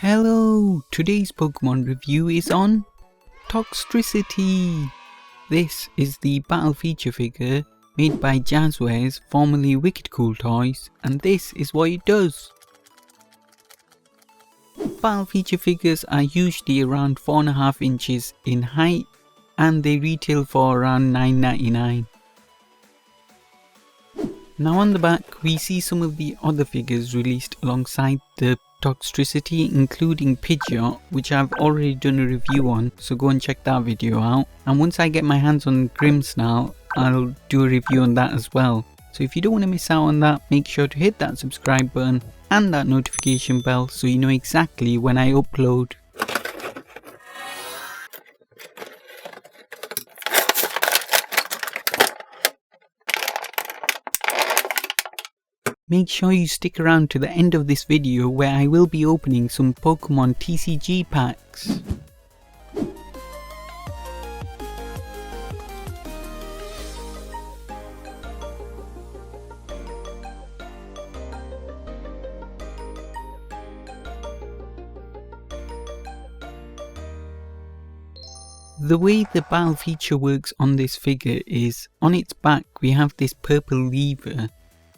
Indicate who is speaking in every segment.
Speaker 1: Hello! Today's Pokemon review is on Toxtricity. This is the battle feature figure made by JAZWARES, formerly Wicked Cool Toys, and this is what it does. Battle feature figures are usually around 4.5 inches in height and they retail for around $9.99. Now on the back we see some of the other figures released alongside the Toxtricity, including PIDGEOT, which I've already done a review on, so go and check that video out. And once I get my hands on Grimmsnarl, I'll do a review on that as well. So if you don't want to miss out on that, make sure to hit that subscribe button and that notification bell so you know exactly when I upload. Make sure you stick around to the end of this video where I will be opening some Pokemon TCG Packs. The way the battle feature works on this figure is, on its back we have this purple lever,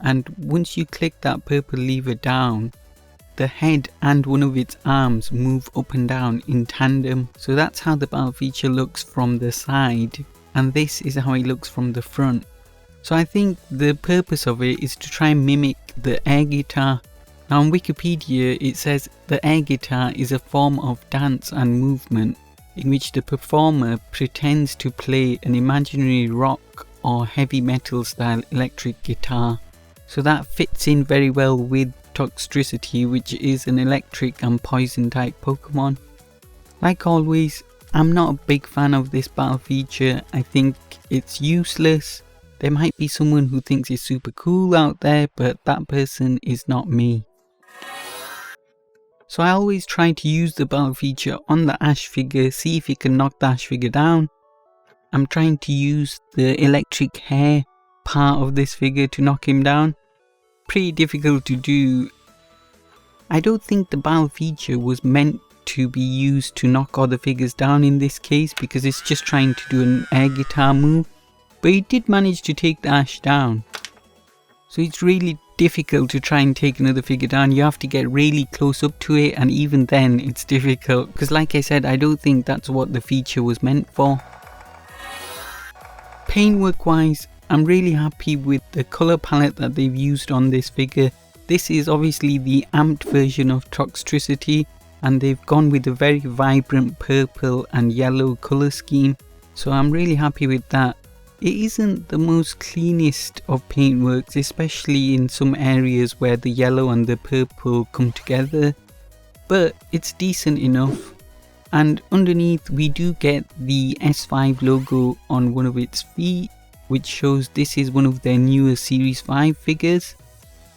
Speaker 1: and once you click that purple lever down, the head and one of its arms move up and down in tandem. So that's how the battle feature looks from the side, and this is how it looks from the front. So I think the purpose of it is to try and mimic the air guitar. Now on Wikipedia it says the air guitar is a form of dance and movement in which the performer pretends to play an imaginary rock or heavy metal style electric guitar. So that fits in very well with Toxtricity, which is an electric and poison type Pokemon. Like always, I'm not a big fan of this battle feature. I think it's useless. There might be someone who thinks it's super cool out there, but that person is not me. So I always try to use the battle feature on the Ash figure, see if it can knock the Ash figure down. I'm trying to use the electric hair part of this figure to knock him down. Pretty difficult to do. I don't think the battle feature was meant to be used to knock other figures down in this case, because it's just trying to do an air guitar move, but it did manage to take the Ash down. So it's really difficult to try and take another figure down. You have to get really close up to it, and even then it's difficult because, like I said, I don't think that's what the feature was meant for. Paintwork wise, I'm really happy with the colour palette that they've used on this figure. This is obviously the amped version of Toxtricity, and they've gone with a very vibrant purple and yellow colour scheme, so I'm really happy with that. It isn't the most cleanest of paintworks, especially in some areas where the yellow and the purple come together, but it's decent enough. And underneath we do get the S5 logo on one of its feet, which shows this is one of their newer Series 5 figures.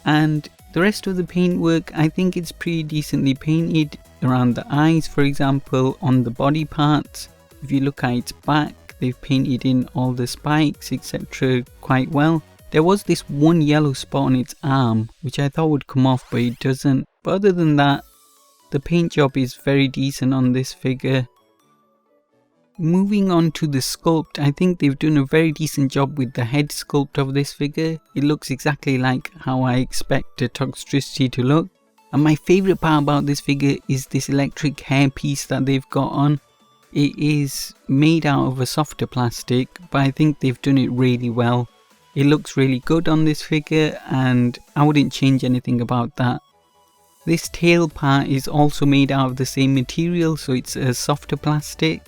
Speaker 1: And the rest of the paintwork, I think it's pretty decently painted around the eyes, for example, on the body parts. If you look at its back, they've painted in all the spikes, etc. quite well. There was this one yellow spot on its arm, which I thought would come off, but it doesn't. But other than that, the paint job is very decent on this figure. Moving on to the sculpt, I think they've done a very decent job with the head sculpt of this figure. It looks exactly like how I expect a Toxtricity to look. And my favourite part about this figure is this electric hair piece that they've got on. It is made out of a softer plastic, but I think they've done it really well. It looks really good on this figure and I wouldn't change anything about that. This tail part is also made out of the same material, so it's a softer plastic.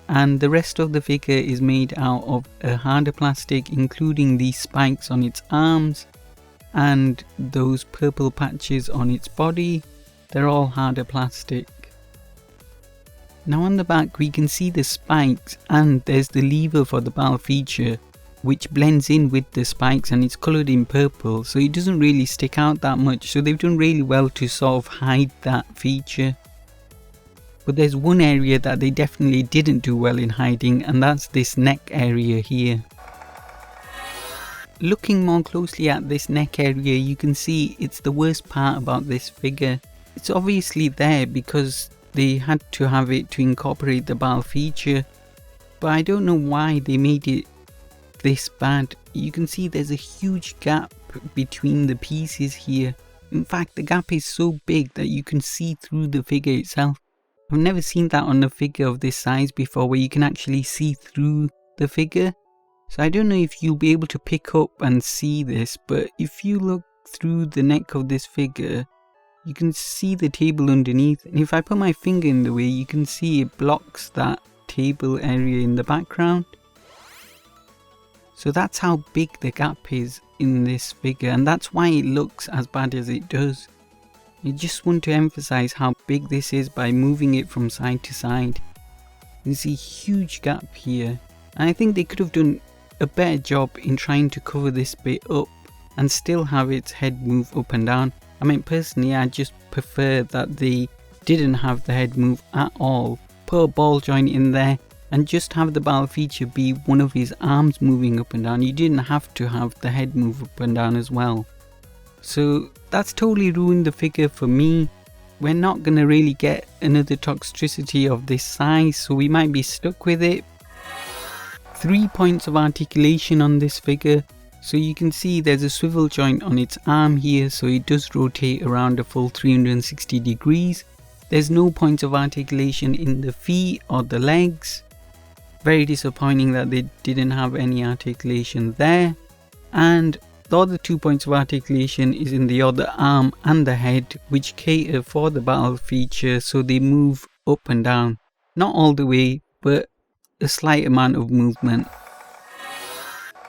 Speaker 1: And the rest of the figure is made out of a harder plastic, including these spikes on its arms and those purple patches on its body. They're all harder plastic. Now on the back we can see the spikes, and there's the lever for the battle feature, which blends in with the spikes and it's coloured in purple, so it doesn't really stick out that much. So they've done really well to sort of hide that feature. But there's one area that they definitely didn't do well in hiding, and that's this neck area here. Looking more closely at this neck area, you can see it's the worst part about this figure. it's obviously there because they had to have it to incorporate the battle feature, but I don't know why they made it this bad. You can see there's a huge gap between the pieces here. In fact, the gap is so big that you can see through the figure itself. I've never seen that on a figure of this size before, where you can actually see through the figure. So I don't know if you'll be able to pick up and see this, but if you look through the neck of this figure, you can see the table underneath, and if I put my finger in the way, you can see it blocks that table area in the background. So that's how big the gap is in this figure, and that's why it looks as bad as it does. I just want to emphasize how big this is by moving it from side to side. You can see a huge gap here, and I think they could have done a better job in trying to cover this bit up and still have its head move up and down. I mean, personally, I just prefer that they didn't have the head move at all. Put a ball joint in there and just have the battle feature be one of his arms moving up and down. You didn't have to have the head move up and down as well. So that's totally ruined the figure for me. We're not going to really get another Toxtricity of this size, so we might be stuck with it. 3 points of articulation on this figure. So you can see there's a swivel joint on its arm here, so it does rotate around a full 360 degrees. There's no points of articulation in the feet or the legs. Very disappointing that they didn't have any articulation there. And the other 2 points of articulation is in the other arm and the head, which cater for the battle feature, so they move up and down. Not all the way, but a slight amount of movement.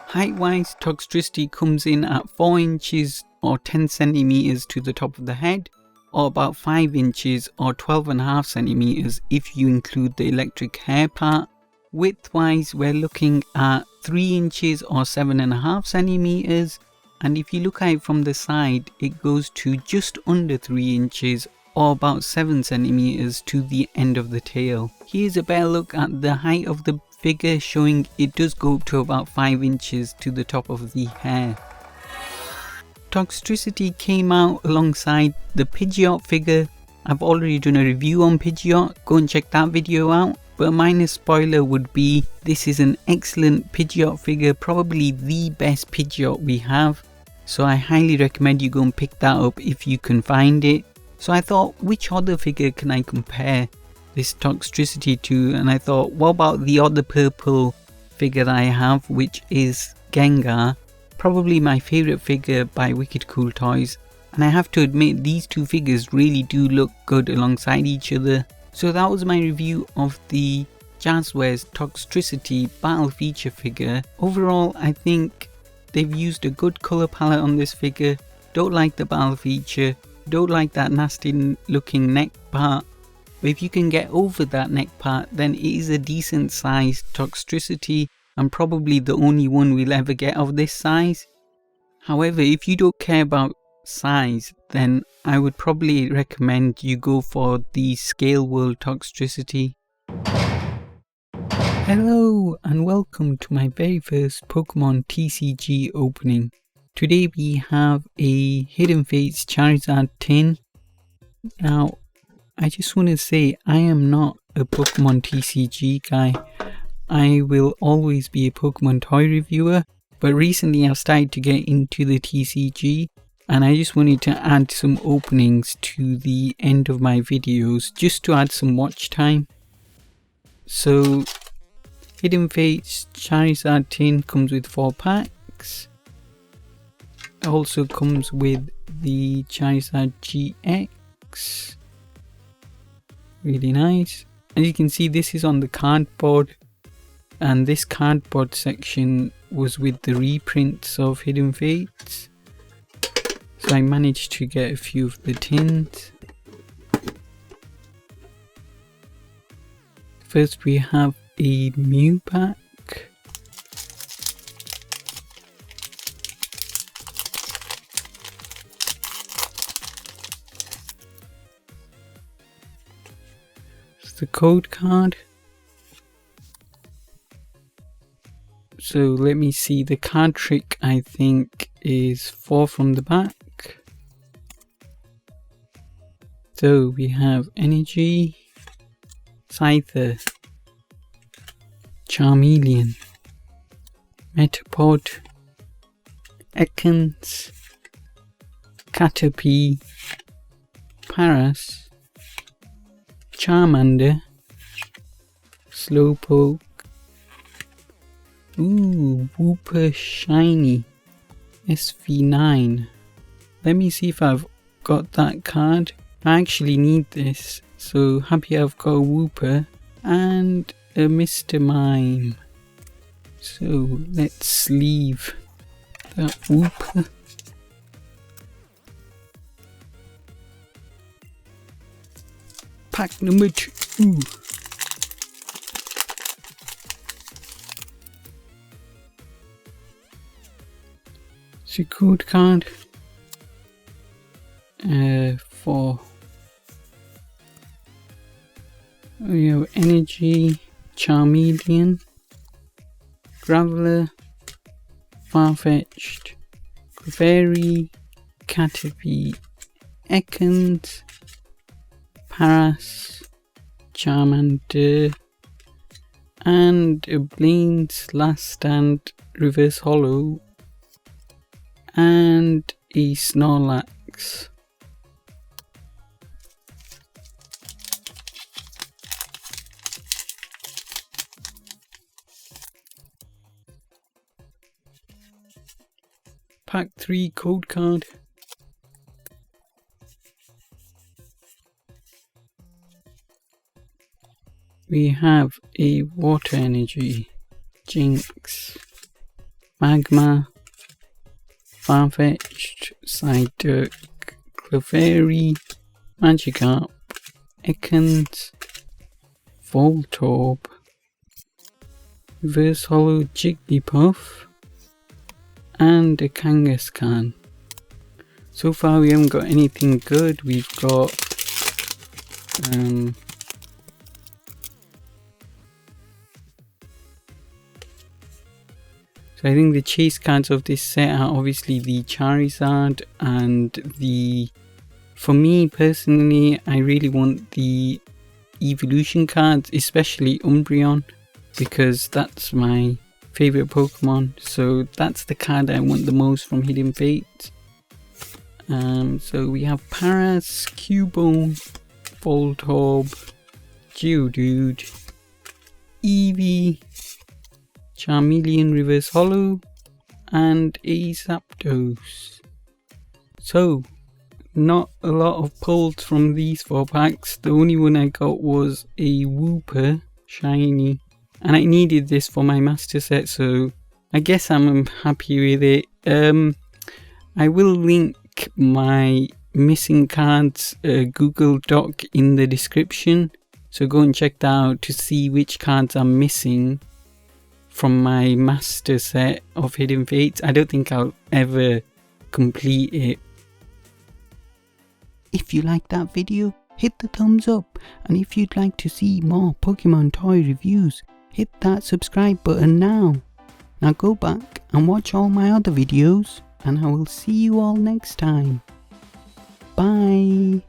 Speaker 1: Height wise, Toxtricity comes in at 4 inches or 10 centimeters to the top of the head, or about 5 inches or 12.5 centimeters if you include the electric hair part. Width wise, we're looking at 3 inches or 7.5 centimeters, and if you look at it from the side, it goes to just under 3 inches or about 7 centimeters to the end of the tail. Here's a better look at the height of the figure, showing it does go up to about 5 inches to the top of the hair. Toxtricity came out alongside the PIDGEOT figure. I've already done a review on PIDGEOT, go and check that video out. But a minor spoiler would be, this is an excellent PIDGEOT figure, probably the best PIDGEOT we have. So I highly recommend you go and pick that up if you can find it. So I thought, which other figure can I compare this Toxtricity to? And I thought, what about the other purple figure that I have, which is Gengar, probably my favourite figure by Wicked Cool Toys. And I have to admit, these two figures really do look good alongside each other. So that was my review of the JAZWARES Toxtricity battle feature figure. Overall, I think they've used a good colour palette on this figure. Don't like the battle feature, don't like that nasty looking neck part. But if you can get over that neck part, then it is a decent sized Toxtricity and probably the only one we'll ever get of this size. However, if you don't care about size, then I would probably recommend you go for the Scale World Toxtricity. Hello and welcome to my very first Pokemon TCG opening. Today we have a Hidden Fates Charizard tin. Now, I just want to say I am not a Pokemon TCG guy. I will always be a Pokemon toy reviewer, but recently I've started to get into the TCG and I just wanted to add some openings to the end of my videos just to add some watch time. So, Hidden Fates Charizard tin comes with 4 packs. It also comes with the Charizard GX. Really nice. As you can see, this is on the cardboard, and this cardboard section was with the reprints of Hidden Fates. So I managed to get a few of the tins. First we have a Mew pack. The code card. So let me see, the card trick I think is 4 from the back. So we have Energy, Scizor, Charmeleon, Metapod, Ekans, Caterpie, Paras, Charmander, Slowpoke, Wooper Shiny, SV9. Let me see if I've got that card. I actually need this, so happy I've got a Wooper and a Mr. Mime. So let's sleeve that Wooper. Pack number 2. It's a code card for we have Energy, Charmeleon, Graveler, Farfetch'd, Clefairy, Caterpie, Ekans, Paras, Charmander, and a Blaine's Last Stand Reverse Hollow, and a Snorlax. Pack 3 code card. We have a Water Energy, Jinx, Magma, Farfetch'd, Psyduck, Clefairy, Magikarp, Ekans, Voltorb, Reverse Hollow Jigglypuff, and a Kangaskhan. So far we haven't got anything good. We've got so I think the chase cards of this set are obviously the Charizard and the, for me personally, I really want the evolution cards, especially Umbreon, because that's my favorite Pokemon. So that's the card I want the most from Hidden Fates. So we have Paras, Cubone, Voltorb, Geodude, Eevee, Charmeleon Reverse Hollow, and a Zapdos. So not a lot of pulls from these 4 packs. The only one I got was a Wooper Shiny, and I needed this for my master set, so I guess I'm happy with it. I will link my missing cards Google Doc in the description, so go and check that out to see which cards I'm missing from my master set of Hidden Fates. I don't think I'll ever complete it. If you liked that video, hit the thumbs up, and if you'd like to see more Pokemon toy reviews, hit that subscribe button now. Now go back and watch all my other videos, and I will see you all next time. Bye.